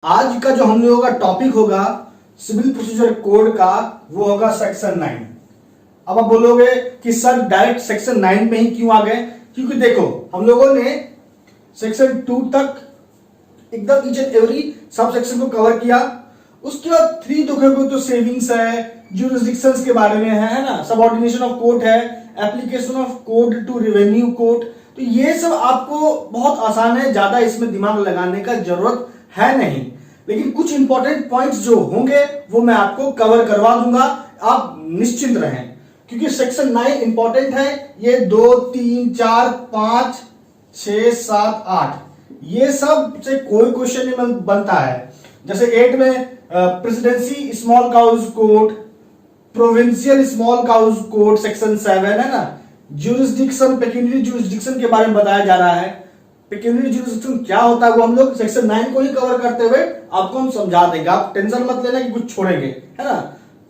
आज का जो हम लोगों का टॉपिक होगा सिविल प्रोसीजर कोड का, वो होगा सेक्शन 9। अब आप बोलोगे कि सर डायरेक्ट सेक्शन 9 में ही क्यों आ गए? क्योंकि देखो, हम लोगों ने सेक्शन 2 तक एकदम each and every sub section को कवर किया। उसके बाद 3 देखोगे तो सेविंग्स है, ज्यूरिसडिक्शंस के बारे में है ना, सबऑर्डिनेशन ऑफ कोर्ट है, application of code to revenue court. तो ये सब आपको बहुत आसान है, ज्यादा इसमें दिमाग लगाने का जरूरत है नहीं। लेकिन कुछ इंपॉर्टेंट पॉइंट्स जो होंगे वो मैं आपको कवर करवा दूंगा, आप निश्चिंत रहें, क्योंकि सेक्शन 9 इंपॉर्टेंट है। ये 2, 3, 4, 5, 6, 7, 8 ये सब से कोई क्वेश्चन नहीं बनता है। जैसे 8 में presidency small cause court, provincial small cause court section 7 है ना, ज्यूरिसडिक्शन, पेक्यूनियरी ज्यूरिसडिक्शन के बारे में बताया जा रहा है। पेक्यूनियरी ज्यूरिसडिक्शन क्या होता है वो हम लोग सेक्शन 9 को ही कवर करते हुए आपको हम समझा देंगे, आप टेंशन मत लेना कि कुछ छोड़ेंगे, है ना।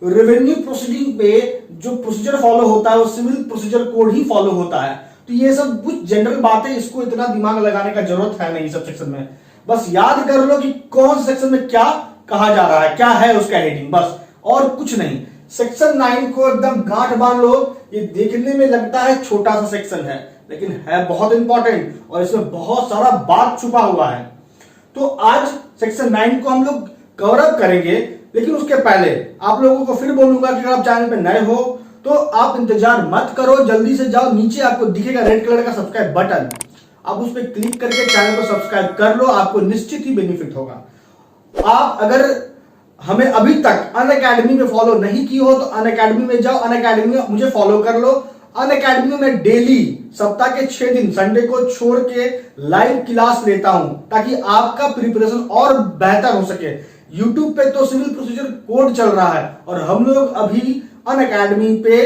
रेवेन्यू प्रोसीडिंग पे जो प्रोसीजर फॉलो होता है वो सिविल प्रोसीजर कोड ही फॉलो होता है। तो ये सब कुछ जनरल बातें, इसको इतना दिमाग लगाने का जरूरत है नहीं सब सेक्शन में। बस याद कर लो कि कौन सेक्शन में क्या कहा जा रहा है, क्या है उसका हेडिंग, बस और कुछ नहीं। सेक्शन 9 को एकदम गांठ बांध लो। ये देखने में लगता है छोटा सा सेक्शन है, लेकिन है बहुत इंपॉर्टेंट और इसमें बहुत सारा बात छुपा हुआ है। तो आज सेक्शन 9 को हम लोग कवर अप करेंगे, लेकिन उसके पहले आप लोगों को फिर बोलूंगा कि अगर आप चैनल पे नए हो तो आप इंतजार मत करो, जल्दी से जाओ, नीचे आपको दिखेगा रेड कलर का सब्सक्राइब बटन, आप उस पर क्लिक करके चैनल को सब्सक्राइब कर लो, आपको निश्चित ही बेनिफिट होगा। आप अगर हमें अभी तक अनअकैडमी में फॉलो नहीं की हो तो अनअकैडमी में जाओ, अनअकैडमी में मुझे फॉलो कर लो। अनअकैडमी में डेली सप्ताह के 6 दिन संडे को छोड़ के लाइव क्लास लेता हूं, ताकि आपका प्रिपरेशन और बेहतर हो सके। यूट्यूब पे तो सिविल प्रोसीजर कोड चल रहा है और हम लोग अभी अनअकैडमी पे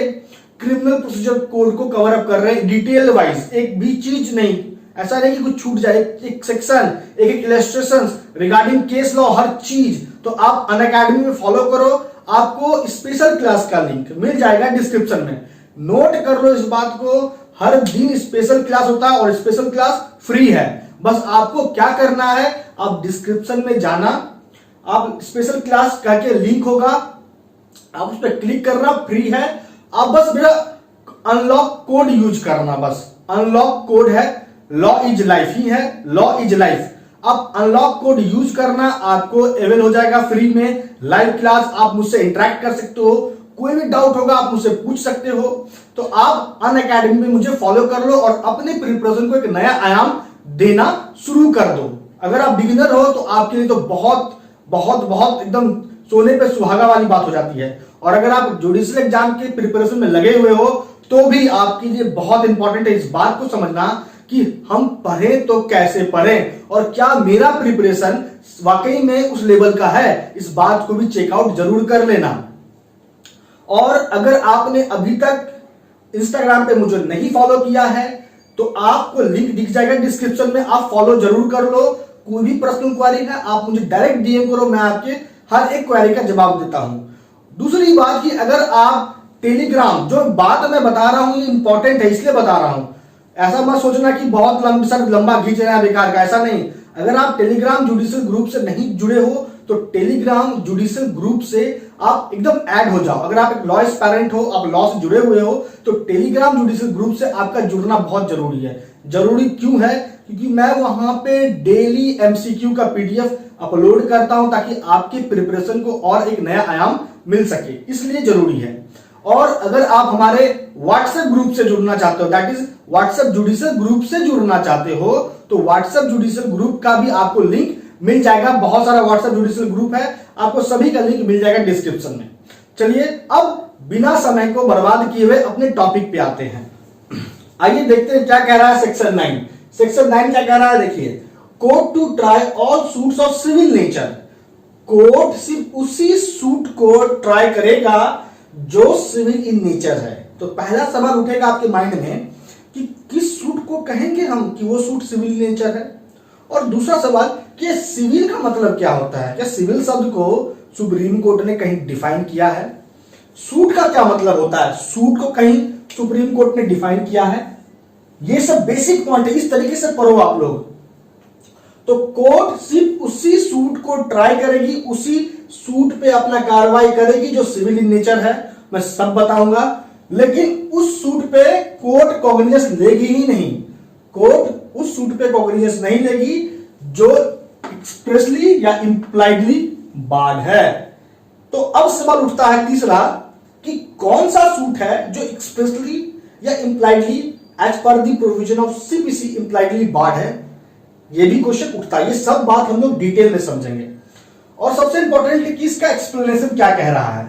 क्रिमिनल प्रोसीजर कोड को कवर अप कर रहे हैं डिटेल वाइज, एक भी चीज नहीं, ऐसा नहीं कि कुछ छूट जाए, एक सेक्शन, एक इलस्ट्रेशन रिगार्डिंग केस लॉ, हर चीज। तो आप अनअकैडमी में फॉलो करो, आपको स्पेशल क्लास का लिंक मिल जाएगा डिस्क्रिप्शन में। नोट कर लो इस बात को, हर दिन स्पेशल क्लास होता है और स्पेशल क्लास फ्री है। बस आपको क्या करना है, आप डिस्क्रिप्शन में जाना, आप स्पेशल क्लास का के लिंक होगा, आप उस पर क्लिक करना, फ्री है। आप बस मेरा अनलॉक कोड यूज करना, बस अनलॉक कोड है, लॉ इज लाइफ ही है, लॉ इज लाइफ। आप अनलॉक कोड यूज करना, आपको अवेल हो जाएगा फ्री में लाइव क्लास। आप मुझसे इंटरेक्ट कर सकते हो, कोई भी डाउट होगा आप मुझसे पूछ सकते हो। तो आप अनअकैडमी में मुझे फॉलो कर लो और अपने प्रिपरेशन को एक नया आयाम देना शुरू कर दो। अगर आप बिगिनर हो तो आपके लिए तो बहुत बहुत बहुत एकदम सोने पे सुहागा वाली बात हो जाती है, और अगर आप जुडिशियल एग्जाम के प्रिपरेशन में लगे हुए हो तो भी आपके लिए बहुत इंपॉर्टेंट है इस बात को समझना कि हम पढ़ें तो कैसे पढ़ें और क्या मेरा प्रिपरेशन वाकई में उस लेवल का है, इस बात को भी चेकआउट जरूर कर लेना। और अगर आपने अभी तक इंस्टाग्राम पे मुझे नहीं फॉलो किया है तो आपको लिंक दिख जाएगा डिस्क्रिप्शन में, आप फॉलो जरूर कर लो। कोई भी पर्सनल क्वेरी है आप मुझे डायरेक्ट डीएम करो, मैं आपके हर एक क्वेरी का जवाब देता हूं। दूसरी बात कि अगर आप टेलीग्राम, जो बात मैं बता रहा हूं ये इंपॉर्टेंट है इसलिए बता रहा हूं, ऐसा मत सोचना कि बहुत लंबा खींच रहे हैं बेकार का, ऐसा नहीं। अगर आप टेलीग्राम जुडिशियल ग्रुप से नहीं जुड़े हो तो टेलीग्राम जुडिशियल ग्रुप से आप एकदम ऐड हो जाओ। अगर आप एक लॉ एस्पायरेंट हो, आप लॉ से जुड़े हुए हो तो टेलीग्राम जुडिशियल ग्रुप से आपका जुड़ना बहुत जरूरी है। जरूरी क्यों है? क्योंकि मैं वहां पे डेली एमसीक्यू का पीडीएफ अपलोड करता हूं ताकि आपके प्रिपरेशन को और एक नया आयाम मिल सके, इसलिए जरूरी है। और अगर आप हमारे व्हाट्सएप ग्रुप से जुड़ना चाहते हो, that is WhatsApp judicial group से जुड़ना चाहते हो, तो व्हाट्सएप जुडिशियल ग्रुप का भी आपको लिंक मिल जाएगा। बहुत सारा व्हाट्सएप जुडिशियल ग्रुप है, आपको सभी का लिंक मिल जाएगा डिस्क्रिप्शन में। चलिए अब बिना समय को बर्बाद किए हुए अपने टॉपिक पे आते हैं। आइए देखते हैं क्या कह रहा है सेक्शन 9। सेक्शन 9 क्या कह रहा है, देखिए, court to try all suits of civil nature. Court सिर्फ उसी सूट को ट्राई करेगा जो सिविल इन नेचर है। तो पहला सवाल उठेगा आपके माइंड में कि किस सूट को कहेंगे हम कि वो सूट सिविल नेचर है, और दूसरा सवाल कि सिविल का मतलब क्या होता है, क्या सिविल शब्द को सुप्रीम कोर्ट ने कहीं डिफाइन किया है? सूट का क्या मतलब होता है, सूट को कहीं सुप्रीम कोर्ट ने डिफाइन किया है? ये सब बेसिक पॉइंट है, इस तरीके से पढ़ो आप लोग। तो कोर्ट सिर्फ उसी सूट को ट्राई करेगी, उसी सूट पे अपना कार्रवाई करेगी जो सिविल इन नेचर है, मैं सब बताऊंगा। लेकिन उस सूट पे कोर्ट कॉग्निजेंस लेगी ही नहीं, कोर्ट उस सूट पे कॉग्निजेंस नहीं लेगी जो एक्सप्रेसली या इंप्लाइडली बार्ड है। तो अब सवाल उठता है तीसरा कि कौन सा सूट है जो एक्सप्रेसली या impliedly as per the provision of CPC impliedly barred है। यह भी क्वेश्चन उठता है। ये सब बात हम लोग डिटेल में समझेंगे। और सबसे इंपॉर्टेंट कि इसका एक्सप्लेनेशन क्या कह रहा है।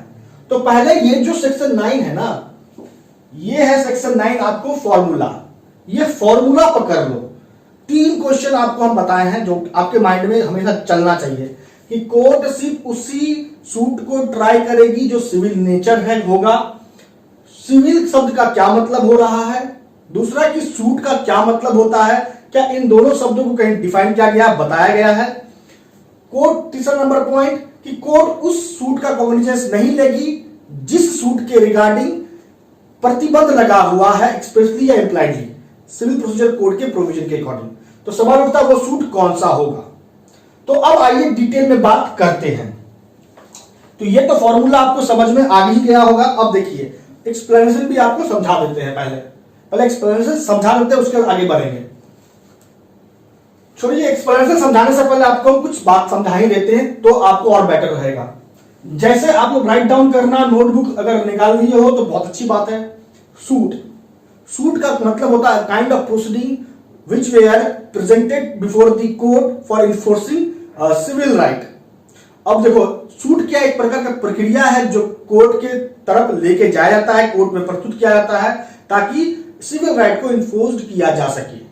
तो पहले ये जो सेक्शन 9 है ना, ये है सेक्शन 9 आपको फॉर्मूला, ये फॉर्मूला पकड़ लो। 3 क्वेश्चन आपको हम बताए हैं जो आपके माइंड में हमेशा चलना चाहिए कि कोर्ट सिर्फ उसी सूट को ट्राई करेगी जो सिविल नेचर है होगा। सिविल शब्द का क्या मतलब हो रहा है, दूसरा कि सूट का क्या मतलब होता है, क्या इन दोनों शब्दों को कहीं डिफाइन किया गया, बताया गया है। कोर्ट तीसरा नंबर पॉइंट कि कोर्ट उस सूट का कॉग्निजेंस नहीं लेगी जिस सूट के रिगार्डिंग प्रतिबंध लगा हुआ है एक्सप्रेसली या इंप्लाइडली सिविल प्रोसीजर कोड के प्रोविजन के अकॉर्डिंग। तो सवाल उठता है वो सूट कौन सा होगा। तो अब आइए डिटेल में बात करते हैं। तो ये तो फॉर्मूला आपको समझ में आ ही गया होगा। अब देखिए एक्सप्लेनेशन भी आपको समझा देते हैं। पहले एक्सप्लेनेशन समझा देते हैं, उसके बाद आगे बढ़ेंगे। छोड़िए एक्सप्लेनेशन समझाने से पहले आपको हम कुछ बात समझा ही देते हैं तो आपको और बेटर रहेगा। जैसे आप लोग राइट डाउन करना, नोटबुक अगर निकाल लिए हो तो बहुत अच्छी बात है। सूट का मतलब होता है kind of proceeding which were presented before the court for enforcing civil right. अब देखो सूट क्या एक प्रकार का प्रक्रिया है जो कोर्ट के तरफ लेके जाया जाता है, कोर्ट में प्रस्तुत किया जाता है ताकि सिविल राइट को इन्फोर्स्ड किया जा सके।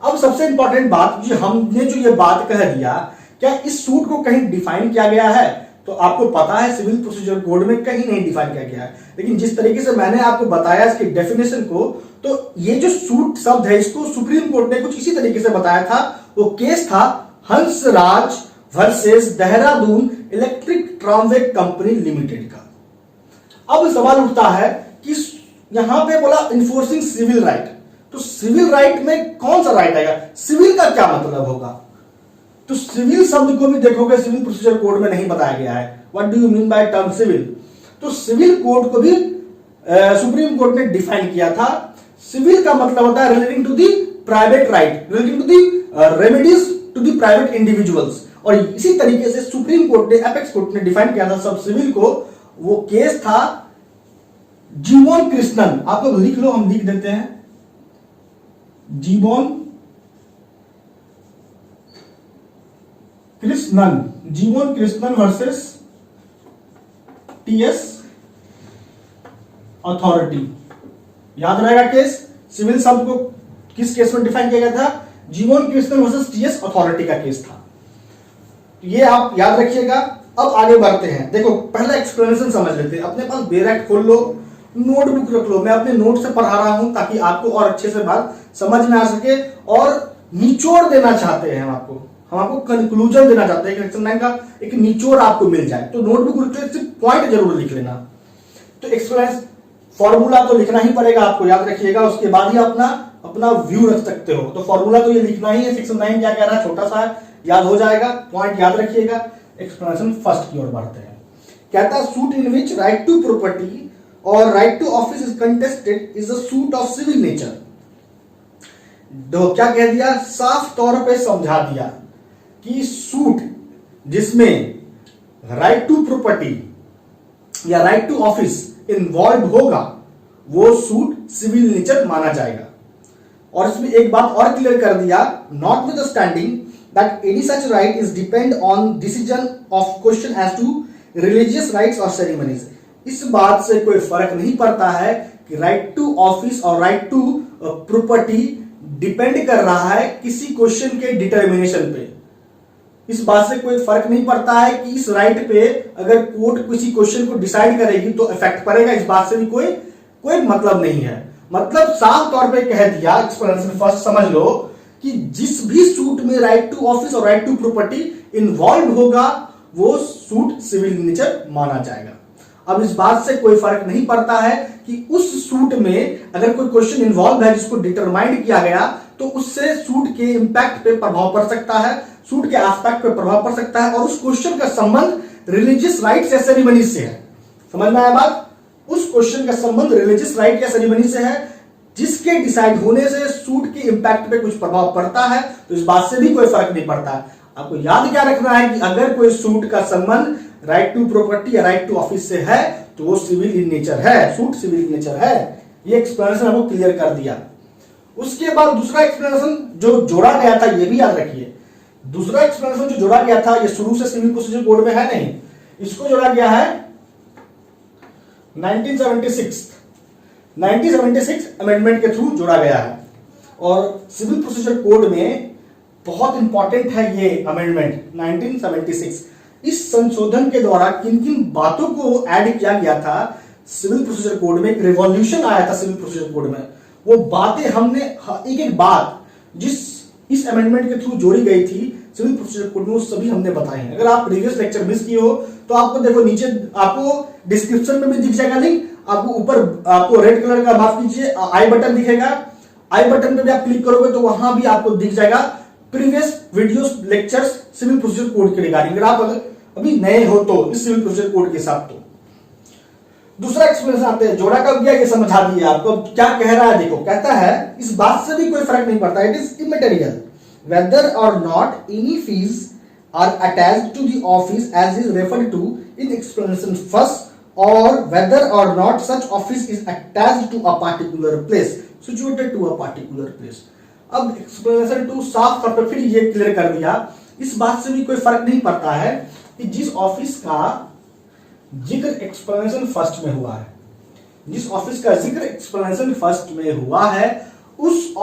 अब सबसे इंपॉर्टेंट बात जो हमने जो ये बात कह दिया, क्या इस सूट को कहीं डिफाइन किया गया है? तो आपको पता है सिविल प्रोसीजर कोड में कहीं नहीं डिफाइन किया गया है। लेकिन जिस तरीके से मैंने आपको बताया इसकी डेफिनेशन को, तो ये जो सूट शब्द है इसको सुप्रीम कोर्ट ने कुछ इसी तरीके से बताया था। वो केस था Hansraj versus Dehradun electric tramway company limited का। अब सवाल उठता है कि यहां पे बोला इन्फोर्सिंग सिविल राइट, तो सिविल राइट में कौन सा राइट आएगा? सिविल का क्या मतलब होगा? तो सिविल शब्द को भी देखोगे सिविल प्रोसीजर कोड में नहीं बताया गया है। What do you mean by term civil? तो सिविल कोड को भी सुप्रीम कोर्ट ने डिफाइन किया था। सिविल का मतलब होता है relating to the private right, relating to the remedies to the private individuals. और इसी तरीके से सुप्रीम कोर्ट ने, एपेक्स कोर्ट ने डिफाइन किया था सब सिविल को। वो केस था जीवोन कृष्णन, आप लोग लिख लो, हम लिख देते हैं जीवोन कृष्णन वर्सेस टीएस अथॉरिटी। याद रहेगा केस, सिविल शब्द को किस केस में डिफाइन किया गया था? जीवोन कृष्णन वर्सेस टीएस अथॉरिटी का केस था। ये आप याद रखिएगा। अब आगे बढ़ते हैं। देखो पहला एक्सप्लेनेशन समझ लेते हैं। अपने पास बेरेक्ट खोल लो, नोटबुक रख लो। मैं अपने नोट से पढ़ा रहा हूं ताकि आपको और अच्छे से बात समझ में आ सके। और निचोड़ देना चाहते हैं हम आपको कंक्लूजन देना चाहते हैं, सेक्शन 9 का एक निचोड़ आपको मिल जाए। तो नोटबुक रख सिर्फ पॉइंट जरूर लिख लेना। तो एक्सप्लेनेशन फॉर्मूला तो लिखना ही पड़ेगा आपको, याद रखिएगा। उसके बाद ही अपना व्यू रख सकते हो। तो फॉर्मूला तो ये लिखना ही है। सेक्शन 9 क्या कह रहा है, छोटा सा याद हो जाएगा, पॉइंट याद रखिएगा। एक्सप्लेनेशन फर्स्ट की ओर बढ़ते हैं। कहता है suit in which right to property और right to office is contested is a suit of civil nature. तो क्या कह दिया, साफ तौर पे समझा दिया कि सूट जिसमें राइट टू प्रॉपर्टी या राइट टू ऑफिस इन्वॉल्व होगा वो सूट सिविल नेचर माना जाएगा। और इसमें एक बात और क्लियर कर दिया, not with standing that any such right is depend on decision of question as to religious rights or ceremonies। इस बात से कोई फर्क नहीं पड़ता है कि राइट टू ऑफिस और राइट टू प्रॉपर्टी डिपेंड कर रहा है किसी क्वेश्चन के डिटर्मिनेशन पे। इस बात से कोई फर्क नहीं पड़ता है कि इस राइट पे अगर कोर्ट किसी क्वेश्चन को डिसाइड करेगी तो इफेक्ट पड़ेगा। इस बात से भी कोई मतलब नहीं है। मतलब साफ तौर पे कह दिया, एक्सप्लेनेशन फर्स्ट समझ लो कि जिस भी सूट में राइट टू ऑफिस और राइट टू प्रॉपर्टी इन्वॉल्व होगा वो सूट सिविल नेचर माना जाएगा। अब इस बात से कोई फर्क नहीं पड़ता है कि उस सूट में अगर कोई क्वेश्चन इन्वॉल्व है जिसको डिटरमाइंड किया गया तो उससे सूट के इंपैक्ट पे प्रभाव पड़ सकता है। सूट के एस्पेक्ट पे प्रभाव पड़ सकता है और उस क्वेश्चन का संबंध रिलीजियस राइट्स या सेरेमनी से है। समझ में आया बात? उस क्वेश्चन का संबंध रिलीजियस राइट या सेरेमनी से है जिसके डिसाइड होने से सूट के इंपैक्ट पे कुछ प्रभाव पड़ता है, तो इस बात से भी कोई फर्क नहीं पड़ता है। आपको याद क्या रखना है कि अगर कोई सूट का संबंध राइट टू प्रॉपर्टी या राइट टू ऑफिस से है तो वो सिविल इन नेचर है, सूट सिविल इन नेचर है। ये एक्सप्लेनेशन आपको क्लियर कर दिया। उसके बाद दूसरा एक्सप्लेनेशन जो जोड़ा गया था, ये भी याद रखिए, दूसरा एक्सप्लेनेशन जो जोड़ा गया था ये शुरू से सिविल प्रोसीजर कोड में है नहीं, इसको जोड़ा गया है 1976 अमेंडमेंट के थ्रू जोड़ा गया है। और सिविल प्रोसीजर कोड में बहुत इंपॉर्टेंट है ये अमेंडमेंट 1976। इस संशोधन के द्वारा किन किन बातों को ऐड किया गया था सिविल प्रोसीजर कोड में, एक रिवॉल्यूशन आया था सिविल प्रोसीजर कोड में, वो बातें हमने एक एक बात जिस इस अमेंडमेंट के थ्रू जोड़ी गई थी सिविल प्रोसीजर कोड में वो सभी हमने बताए हैं। अगर आप प्रीवियस लेक्चर मिस किए हो तो आपको देखो नीचे आपको डिस्क्रिप्शन में भी दिख जाएगा लिंक, आपको ऊपर आपको रेड कलर का माफ कीजिए आई बटन दिखेगा, आई बटन पे भी आप क्लिक करोगे तो वहां भी आपको दिख जाएगा previous videos lectures civil procedure code के रिगार्डिंग। अगर आप अभी नए हो तो इस सिविल प्रोसीजर कोड के साथ। तो दूसरा एक्सप्लेनेशन आते हैं, जोड़ा कब गया ये समझा दिया आपको। क्या कह रहा है देखो, कहता है इस बात से भी कोई फर्क नहीं पड़ता, it is इमैटेरियल whether or not any fees are attached to the office as is referred to in explanation first, or whether or not such office is attached to a particular place, situated to a particular place। अब explanation to साफ तौर पर फिर ये clear कर दिया, इस बात से भी कोई फर्क नहीं पड़ता है कि जिस ऑफिस का जिक्र एक्सप्लेनेशन फर्स्ट में हुआ है, जिस ऑफिस का जिक्र एक्सप्लेनेशन फर्स्ट में हुआ है उस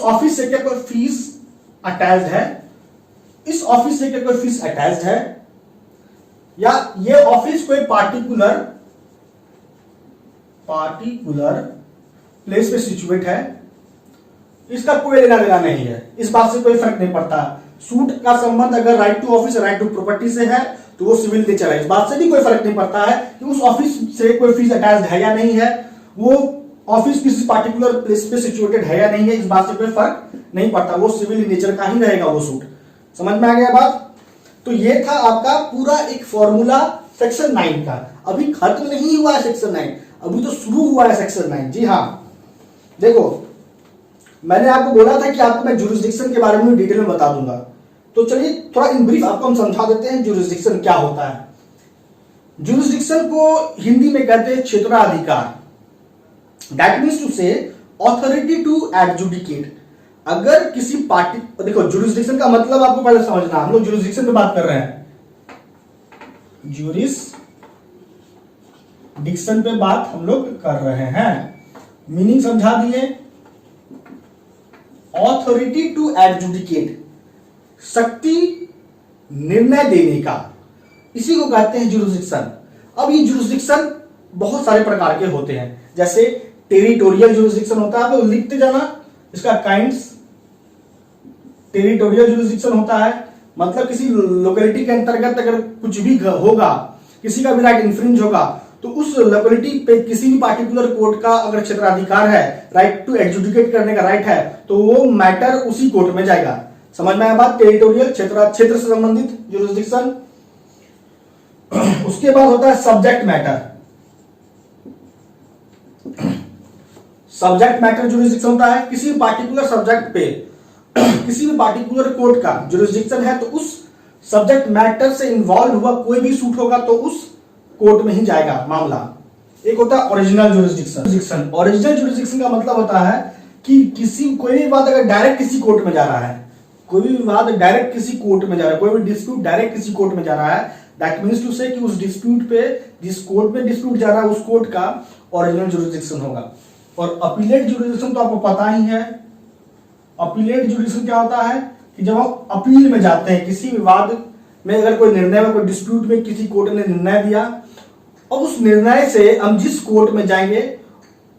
ऑफिस से क्या कोई फीस अटैच्ड है, इस ऑफिस से क्या कोई फीस अटैच्ड है, या ये ऑफिस कोई पार्टिकुलर प्लेस पे सिचुएट है, इसका कोई लेना देना नहीं है। इस बात से कोई फर्क नहीं पड़ता। सूट का संबंध अगर right to office right to property से है तो वो सिविल नेचर है, इस बात से भी कोई फर्क नहीं पड़ता है कि उस ऑफिस से कोई फीस अटैच्ड है या नहीं है, वो ऑफिस किसी पार्टिकुलर प्लेस पे सिचुएटेड है या नहीं है, इस बात से कोई फर्क नहीं पड़ता, वो सिविल नेचर का ही रहेगा वो सूट। समझ में आ गया बात? तो ये था आपका पूरा एक फॉर्मूला सेक्शन 9 का। अभी खत्म नहीं हुआ है सेक्शन 9, अभी तो शुरू हुआ है सेक्शन 9। जी हाँ, देखो मैंने आपको बोला था कि आपको मैं ज्यूरिसडिक्शन के बारे में डिटेल में बता दूंगा, तो चलिए थोड़ा इन ब्रीफ आपको हम समझा देते हैं ज्यूरिसडिक्शन क्या होता है। ज्यूरिसडिक्शन को हिंदी में कहते हैं क्षेत्राधिकार। That means to say authority to adjudicate। अगर किसी पार्टी, देखो जुरिस्डिक्शन का मतलब आपको पहले समझना, हम लोग जुरिस्डिक्शन पे बात कर रहे हैं, जुरिस्डिक्शन पे बात हम लोग कर रहे हैं, मीनिंग समझा दिए। ऑथोरिटी टू एडजुडिकेट, शक्ति निर्णय देने का, इसी को कहते हैं जुरिस्डिक्शन। अब ये जुरिस्डिक्शन बहुत सारे प्रकार के होते हैं, जैसे टेरिटोरियल जुरिस्डिक्शन होता है, आप लिखते जाना इसका काइंड्स। टेरिटोरियल जुरिस्डिक्शन होता है मतलब किसी लोकेलिटी के अंतर्गत अगर कुछ भी होगा, किसी का भी राइट इन्फ्रिंज होगा, तो उस लोकेलिटी पे किसी भी पार्टिकुलर कोर्ट का अगर क्षेत्राधिकार है, राइट टू एडजुडिकेट करने का राइट है, तो वो मैटर उसी कोर्ट में जाएगा। समझ में आया बात? टेरिटोरियल क्षेत्र से संबंधित जुरिस्डिक्शन। उसके बाद होता है subject matter. Subject matter jurisdiction होता है किसी पार्टिकुलर सब्जेक्ट पे किसी भी पार्टिकुलर कोर्ट का जुरिस्डिक्शन है, तो उस सब्जेक्ट मैटर से इन्वॉल्व हुआ कोई भी सूट होगा तो उस कोर्ट में ही जाएगा मामला। एक होता है ओरिजिनल जुरिस्डिक्शन। ओरिजिनल जुरिस्डिक्शन का मतलब होता है कि कोई भी बात अगर डायरेक्ट किसी कोर्ट में जा रहा है, कोई भी विवाद डायरेक्ट किसी कोर्ट में जा रहा है, कोई भी डिस्प्यूट डायरेक्ट किसी कोर्ट में जा रहा है, दैट मीन्स टू से कि उस डिस्प्यूट पे जिस कोर्ट में डिस्प्यूट जा रहा है उस कोर्ट का ओरिजिनल जुरिस्डिक्शन होगा। और अपीलेट जुरिस्डिक्शन तो आपको पता ही है। अपीलेट जुरिस्डिक्शन क्या होता है कि जब हम अपील में जाते हैं, किसी विवाद में अगर कोई निर्णय में, कोई डिस्प्यूट में किसी कोर्ट ने निर्णय दिया और उस निर्णय से हम जिस कोर्ट में जाएंगे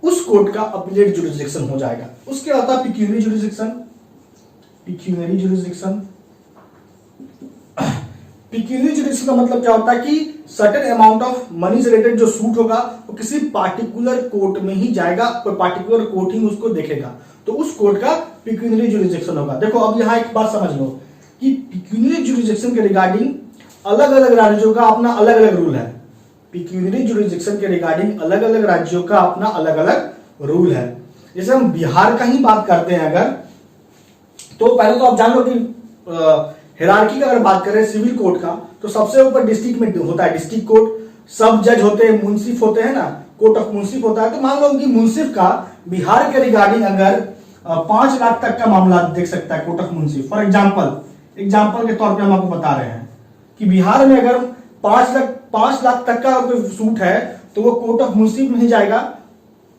उस कोर्ट का अपीलेट जुरिस्डिक्शन हो जाएगा। उसके बाद आता pecuniary jurisdiction. Pecuniary jurisdiction pecuniary jurisdiction का मतलब क्या होता है कि सर्टेन अमाउंट ऑफ मनी से रिलेटेड जो सूट होगा वो किसी पार्टिकुलर कोर्ट में ही जाएगा, कोई पार्टिकुलर कोर्ट ही उसको देखेगा। तो उस कोर्ट का पिक्यूनियरी ज्यूरिसडिक्शन होगा। देखो अब यहाँ एक बात समझ लो कि पिक्यूनियरी ज्यूरिसडिक्शन के रिगार्डिंग अलग अलग राज्यों का अपना अलग अलग रूल है। पिक्यूनियरी ज्यूरिसडिक्शन के रिगार्डिंग अलग अलग राज्यों का अपना अलग अलग रूल है। जैसे हम बिहार का ही बात करते हैं अगर, तो पहले तो आप जान लो कि हिरार्की का अगर बात करें सिविल कोर्ट का, तो सबसे ऊपर डिस्ट्रिक्ट में होता है डिस्ट्रिक्ट कोर्ट, सब जज होते हैं, मुंसिफ होते हैं ना, कोर्ट ऑफ मुंसिफ होता है। तो मान लो कि मुंसिफ का बिहार के रिगार्डिंग अगर 5 लाख तक का मामला देख सकता है court of Munsif. For example के तौर पे हम आपको बता रहे हैं कि बिहार में अगर 5 लाख तक का कोई सूट है तो वो कोर्ट ऑफ मुंसिफ में ही जाएगा।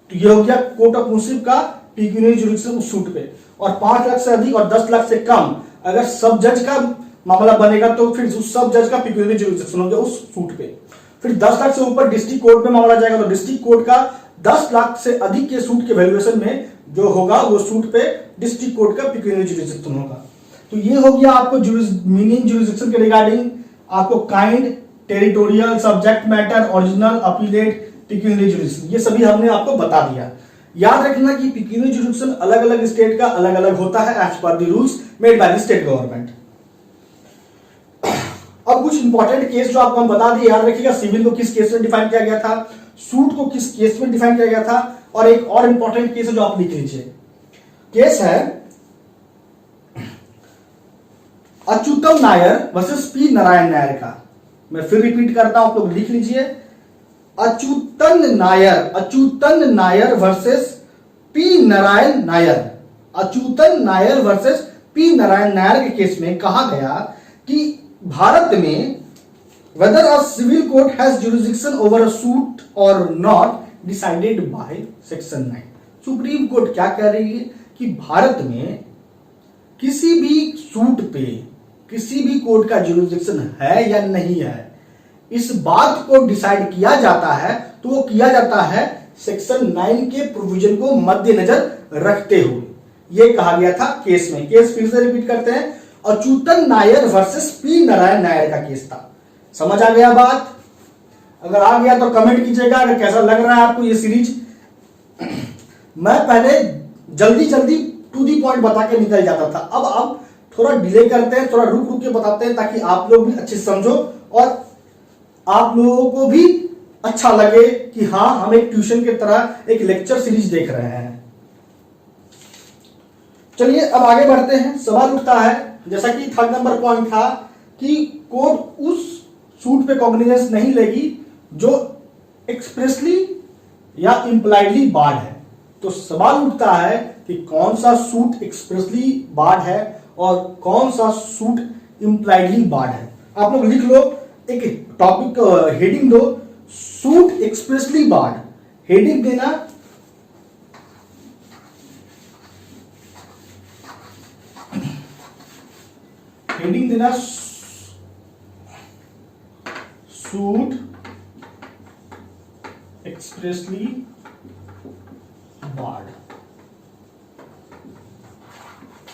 तो ये हो गया कोर्ट ऑफ मुंसिफ का पिक्यूनियरी ज्यूरिसडिक्शन उस सूट पे। और 5 लाख से अधिक और 10 लाख से कम अगर सब जज का मामला बनेगा तो फिर उस सब जज का पिक्यूनियरी ज्यूरिसडिक्शन हो गया उस सूट पे। फिर 10 लाख से ऊपर डिस्ट्रिक्ट कोर्ट में मामला जाएगा तो डिस्ट्रिक्ट कोर्ट का 10 लाख से अधिक के सूट के वैल्यूएशन में जो होगा वो सूट पे डिस्ट्रिक्ट कोर्ट का पिक्यूनियरी ज्यूरिसडिक्शन होगा। तो ये हो गया आपको मीनिंग ज्यूरिसडिक्शन के रिगार्डिंग, आपको kind, territorial, subject matter, original, appellate, pecuniary jurisdiction, ये सभी हमने आपको बता दिया। याद रखना कि पिक्यूनियरी ज्यूरिसडिक्शन अलग अलग स्टेट का अलग अलग होता है as per the rules made by the state government. अब कुछ इंपॉर्टेंट केस जो आपको हम बता दिए, याद रखिएगा सिविल को किस केस में डिफाइन किया गया था, सूट को किस केस में डिफाइन किया गया था, और एक और इंपॉर्टेंट केस है जो आप लिख लीजिए। केस है अच्युतम नायर वर्सेस पी नारायण नायर का। मैं फिर रिपीट करता हूं, आप लोग लिख लीजिए। Achuthan Nair versus P Narayan Nair. Achuthan Nair versus P Narayan Nair के केस में कहा गया कि भारत में whether a civil court has jurisdiction over a suit or not decided by section 9। Supreme court क्या कह रही है कि भारत में किसी भी सूट पे किसी भी कोर्ट का जुरिस्डिक्शन है या नहीं है, इस बात को डिसाइड किया जाता है तो वो किया जाता है सेक्शन 9 के प्रोविजन को मद्देनजर रखते हुए। ये कहा गया था केस में। केस फिर से रिपीट करते हैं, अच्युतन नायर वर्सेस पी नारायण नायर का केस था। समझ आ गया बात? अगर आ गया तो कमेंट कीजिएगा अगर कैसा लग रहा है आपको ये सीरीज। मैं पहले जल्दी जल्दी टू दी पॉइंट बता के निकल जाता था, अब थोड़ा डिले करते हैं, थोड़ा रुक रुक के बताते हैं ताकि आप लोग भी अच्छे से समझो और आप लोगों को भी अच्छा लगे कि हाँ हम एक ट्यूशन की तरह एक लेक्चर सीरीज देख रहे हैं। चलिए अब आगे बढ़ते हैं। सवाल उठता है, जैसा कि 3rd नंबर पॉइंट था कि कोर्ट उस सूट पे कॉग्निजेंस नहीं लेगी जो एक्सप्रेसली या इंप्लाइडली बार्ड है। तो सवाल उठता है कि कौन सा सूट एक्सप्रेसली बार्ड है और कौन सा सूट इंप्लाइडली बार्ड है। आप लोग लिख लो, एक टॉपिक हेडिंग दो, सूट एक्सप्रेसली बार्ड। हेडिंग देना सूट एक्सप्रेसली बार्ड।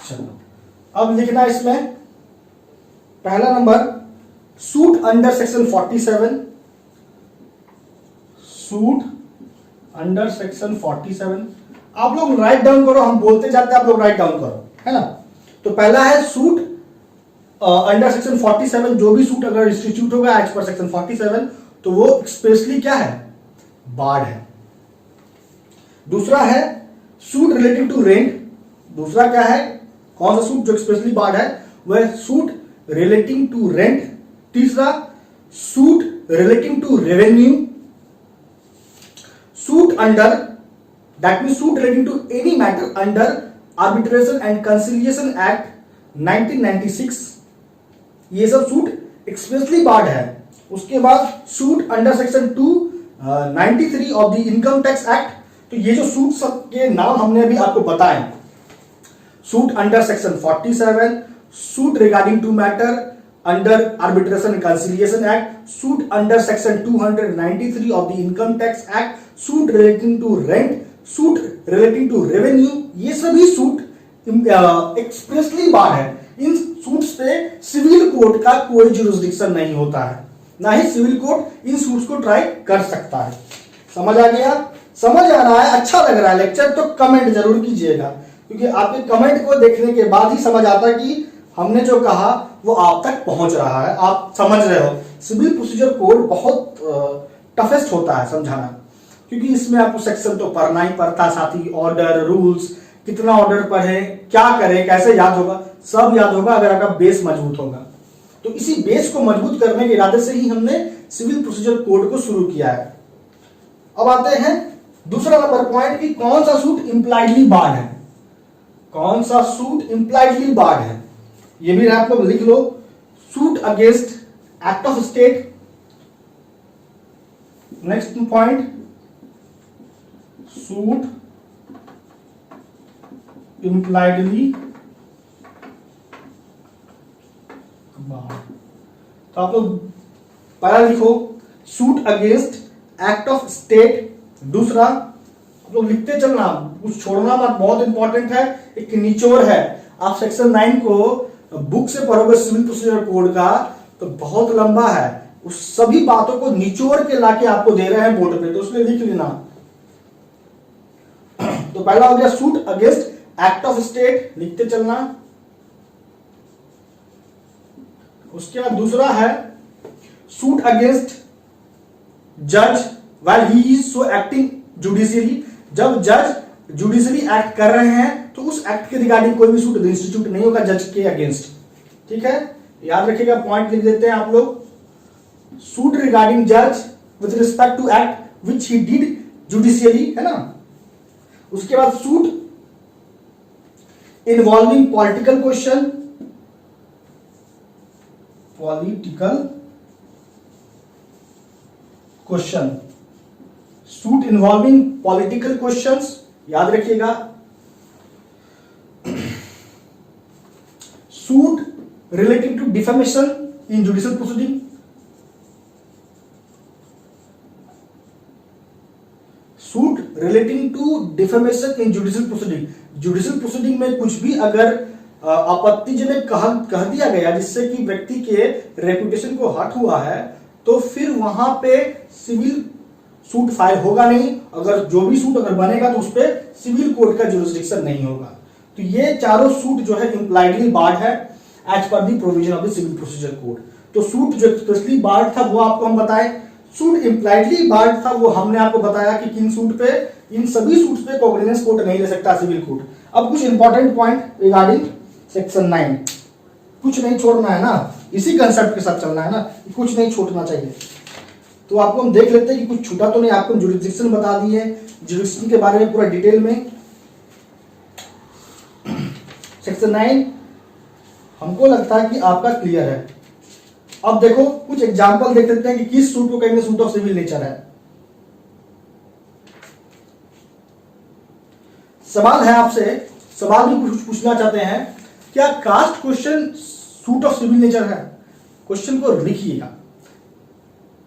चलो अब लिखना इसमें पहला number suit under section 47। Suit under section 47 आप लोग राइट डाउन करो, हम बोलते जाते हैं आप लोग राइट डाउन करो, है ना। तो पहला है सूट अंडर सेक्शन 47, जो भी सूट अगर इंस्टीट्यूट होगा एज पर सेक्शन 47 तो वो एक्सप्रेसली क्या है, बार्ड है। दूसरा है सूट रिलेटिव टू रेंट। दूसरा क्या है, कौन सा सूट जो एक्सप्रेसली बार्ड है, वह सूट रिलेटिंग टू रेंट। तीसरा suit relating to revenue. Suit under, that mean suit relating to any matter under arbitration and conciliation act 1996, ये सब सूट एक्सप्रेसली बार्ड है। उसके बाद suit under section 293 of the income tax act. तो ये जो suit सब के नाम हमने अभी आपको बताए, suit under section 47, suit regarding to matter under arbitration and conciliation act, suit under section 293 of the income tax act, suit relating to rent, suit relating to revenue, ये सभी सूट एक्सप्रेसली बार्ड है। इन suits पे civil court का कोई jurisdiction नहीं होता है, ना ही सिविल कोर्ट इन सूट्स को ट्राई कर सकता है। समझ आ गया? समझ आ रहा है, अच्छा लग रहा है लेक्चर तो कमेंट जरूर कीजिएगा। क्योंकि आपके कमेंट को देखने के बाद ही समझ आता है कि हमने जो कहा वो आप तक पहुंच रहा है, आप समझ रहे हो। सिविल प्रोसीजर कोड बहुत टफेस्ट होता है समझाना, क्योंकि इसमें आपको सेक्शन तो पढ़ना ही पड़ता है, साथ ही ऑर्डर, रूल्स, कितना ऑर्डर पढ़े, क्या करें, कैसे याद होगा, सब याद होगा अगर आपका बेस मजबूत होगा। तो इसी बेस को मजबूत करने के इरादे से ही हमने सिविल प्रोसीजर कोड को शुरू किया है। अब आते हैं दूसरा नंबर पॉइंट कि कौन सा सूट इंप्लाइडली बार्ड है। कौन सा सूट इंप्लाइडली बार्ड है, ये भी आप लोग लिख लो। Suit against act of state. Next point, suit impliedly barred. तो आप लोग पहला लिखो suit against act of state. दूसरा आप लोग लिखते चलना, कुछ छोड़ना मत, बहुत इंपॉर्टेंट है, एक निचोड़ है। आप सेक्शन 9 को बुक से पढ़ोगे सिविल प्रोसीजर कोड का तो बहुत लंबा है, उस सभी बातों को निचोड़ के लाके आपको दे रहे हैं बोर्ड पे, तो उसमें लिख लेना। तो पहला हो गया suit against act of state, लिखते चलना। उसके बाद दूसरा है सूट अगेंस्ट जज while he is so acting judicially. जब जज जुडिशियली एक्ट कर रहे हैं तो उस एक्ट के रिगार्डिंग कोई भी सूट इंस्टीट्यूट नहीं होगा जज के अगेंस्ट। ठीक है, याद रखिएगा, पॉइंट लिख देते हैं आप लोग। सूट रिगार्डिंग जज with respect to act which he did judicially, है ना। उसके बाद suit involving political question, suit involving political questions, याद रखिएगा। Suit relating to defamation in judicial proceeding, suit relating to defamation in judicial proceeding. Judicial proceeding में कुछ भी अगर आपत्तिजनक कह दिया गया जिससे कि व्यक्ति के रेपुटेशन को हर्ट हुआ है, तो फिर वहां पे सिविल सूट फाइल होगा नहीं। अगर जो भी सूट अगर बनेगा तो उस पर सिविल कोड का जुरिस्डिक्शन नहीं होगा। तो ये चारों सूट जो है इंप्लाइडली बार्ड है as per the provision of the civil procedure code. तो सूट जो एक्सप्रेसली बार्ड था वो आपको हम बताए, सूट इंप्लाइडली बार्ड था वो हमने आपको बताया कि किन सूट पे, इन सभी सूट्स पे कॉग्निजेंस कोड नहीं ले सकता सिविल कोड। अब कुछ इंपॉर्टेंट पॉइंट रिगार्डिंग सेक्शन 9, कुछ नहीं छोड़ना है ना, इसी कंसेप्ट के साथ चलना है ना, कुछ नहीं छोड़ना चाहिए। तो आपको हम देख लेते हैं कि कुछ छूटा तो नहीं। आपको जुरिस्डिक्शन बता दी है, जुरिस्डिक्शन के बारे में पूरा डिटेल में। सेक्शन 9 हमको लगता है कि आपका क्लियर है। अब देखो कुछ एग्जांपल देख लेते हैं कि किस सूट को कहेंगे सूट ऑफ सिविल नेचर है। सवाल है आपसे, सवाल भी कुछ पूछना चाहते हैं, क्या caste question suit of civil nature है? क्वेश्चन को लिखिएगा,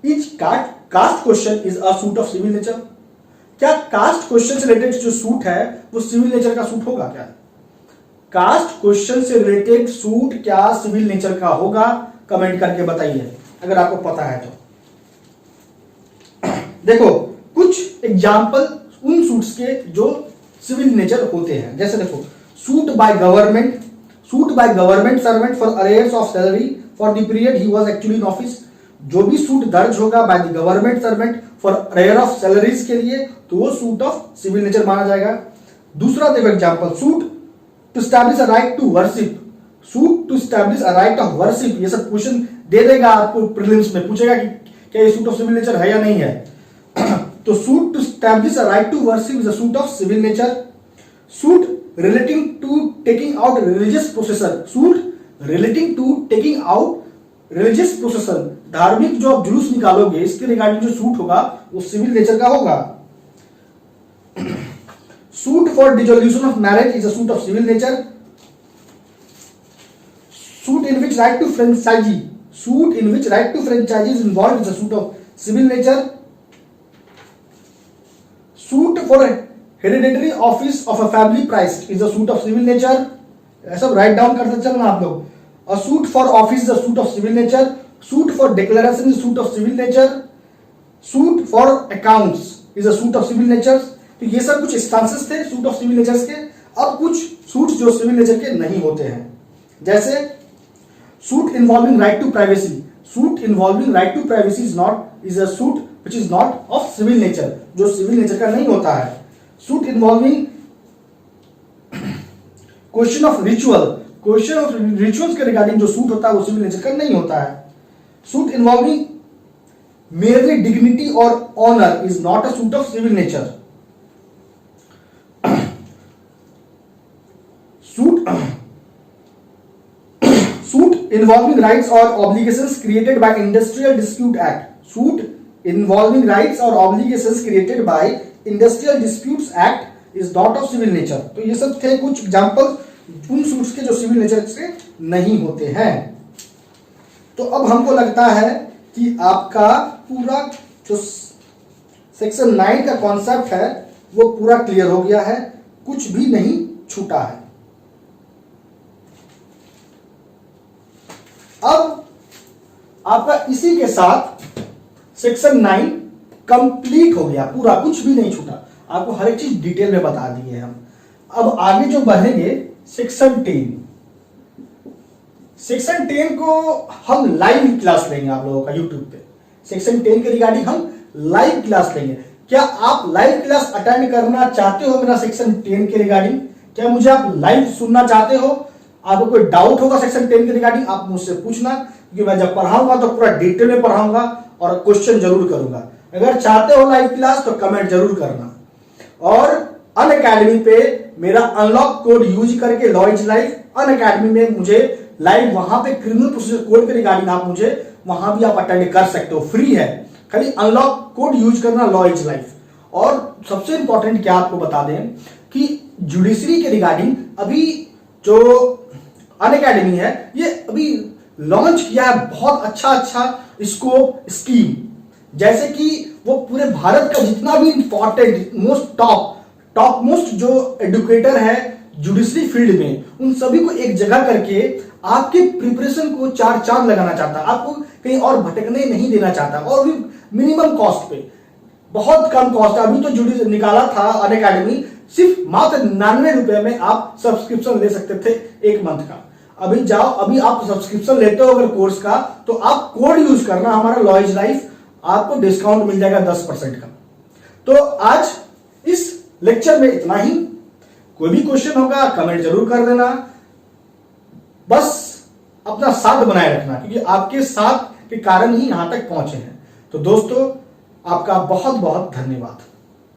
each caste question is a suit of civil nature. क्या कास्ट क्वेश्चन से रिलेटेड जो सूट है वो सिविल नेचर का सूट होगा क्या? कास्ट क्वेश्चन से रिलेटेड सूट क्या सिविल नेचर का होगा? कमेंट करके बताइए अगर आपको पता है तो। देखो कुछ एग्जांपल उन सूट्स के जो सिविल नेचर होते हैं, जैसे देखो suit by government, suit by government servant for arrears of salary for the period he was actually in office. जो भी सूट दर्ज होगा by the government servant for arrear of salaries के लिए तो वो सूट ऑफ सिविल नेचर माना जाएगा। दूसरा देखो example, suit to establish a right to worship, suit to establish a right of worship. ये सब क्वेश्चन दे देगा आपको, प्रीलिम्स में पूछेगा कि क्या ये सूट ऑफ सिविल नेचर है या नहीं है। तो suit to establish a right to worship is a suit of civil nature. Suit relating to taking out religious procession, suit relating to taking out religious procession, धार्मिक जो आप जुलूस निकालोगे इसके रिगार्डिंग जो सूट होगा वो सिविल नेचर का होगा। Suit for dissolution of marriage is a suit of civil nature. Suit in which right to franchise, suit in which right to franchise is involved is a suit of civil nature. Suit for hereditary office of a family price is a suit of civil nature. ऐसा write down करते चलना आप लोग। A suit for office is a suit of civil nature. Suit for declaration is a suit of civil nature. Suit for accounts is a suit of civil nature. तो ये सब कुछ instances थे suit of civil natures के। अब कुछ suits जो civil nature के नहीं होते हैं, जैसे suit involving right to privacy. Suit involving right to privacy is a suit which is not of civil nature, जो सिविल नेचर का नहीं होता है। Suit involving question of rituals के रिगार्डिंग जो सूट होता है वो सिविल नेचर का नहीं होता है। Suit involving merely dignity or honor is not a suit of civil nature. Suit involving rights or obligations created by Industrial Dispute Act. Suit involving rights or obligations created by Industrial Disputes Act is not of civil nature. तो ये सब थे कुछ examples उन suits के जो civil nature से नहीं होते हैं। तो अब हमको लगता है कि आपका पूरा जो सेक्शन 9 का कॉन्सेप्ट है वो पूरा क्लियर हो गया है, कुछ भी नहीं छूटा है। अब आपका इसी के साथ सेक्शन 9 कंप्लीट हो गया, पूरा कुछ भी नहीं छूटा, आपको हर एक चीज डिटेल में बता दिए हम। अब आगे जो बढ़ेंगे सेक्शन 10। सेक्शन 10 को हम लाइव क्लास लेंगे आप लोगों का यूट्यूब पे। सेक्शन 10 के रिगार्डिंग हम लाइव क्लास लेंगे। क्या आप लाइव क्लास अटेंड करना चाहते हो मेरा सेक्शन 10 के रिगार्डिंग? क्या मुझे आप लाइव सुनना चाहते हो? आपको कोई डाउट होगा सेक्शन 10 के रिगार्डिंग, आप मुझसे पूछना, क्योंकि मैं जब पढ़ाऊंगा तो पूरा डिटेल में पढ़ाऊंगा और क्वेश्चन जरूर करूंगा। अगर चाहते हो लाइव क्लास तो कमेंट जरूर करना। और अनअकैडमी पे मेरा अनलॉक कोड यूज करके लॉ इज लाइफ अनअकैडमी में मुझे लाइव वहां पे क्रिमिनल प्रोसीजर कोड के रिगार्डिंग आप मुझे वहां भी आप अटेंड कर सकते हो, फ्री है। खाली अनलॉक कोड यूज करना, लॉ इज लाइफ। और सबसे इंपॉर्टेंट क्या आपको बता दें कि जुडिशरी के रिगार्डिंग अभी जो अनअकैडमी है ये अभी लॉन्च किया है बहुत अच्छा स्कोप स्कीम, जैसे कि वो पूरे भारत का जितना भी इंपॉर्टेंट टॉप मोस्ट जो एडुकेटर है जुडिशरी फील्ड में, उन सभी को एक जगह करके आपके प्रिपरेशन को चार चांद लगाना चाहता है, आपको कहीं और भटकने नहीं देना चाहता, और भी मिनिमम कॉस्ट पे, बहुत कम कॉस्ट। अभी तो जुडिशरी निकाला था अनअकैडमी, सिर्फ मात्र 99 रुपए में आप सब्सक्रिप्शन ले सकते थे एक मंथ का। अभी जाओ, अभी आप सब्सक्रिप्शन लेते हो अगर कोर्स का, तो आप कोड यूज करना हमारा लॉ इज लाइफ, आपको डिस्काउंट मिल जाएगा 10% का। तो आज इस लेक्चर में इतना ही। कोई भी क्वेश्चन होगा कमेंट जरूर कर देना, बस अपना साथ बनाए रखना, क्योंकि आपके साथ के कारण ही यहां तक पहुंचे हैं। तो दोस्तों आपका बहुत बहुत धन्यवाद।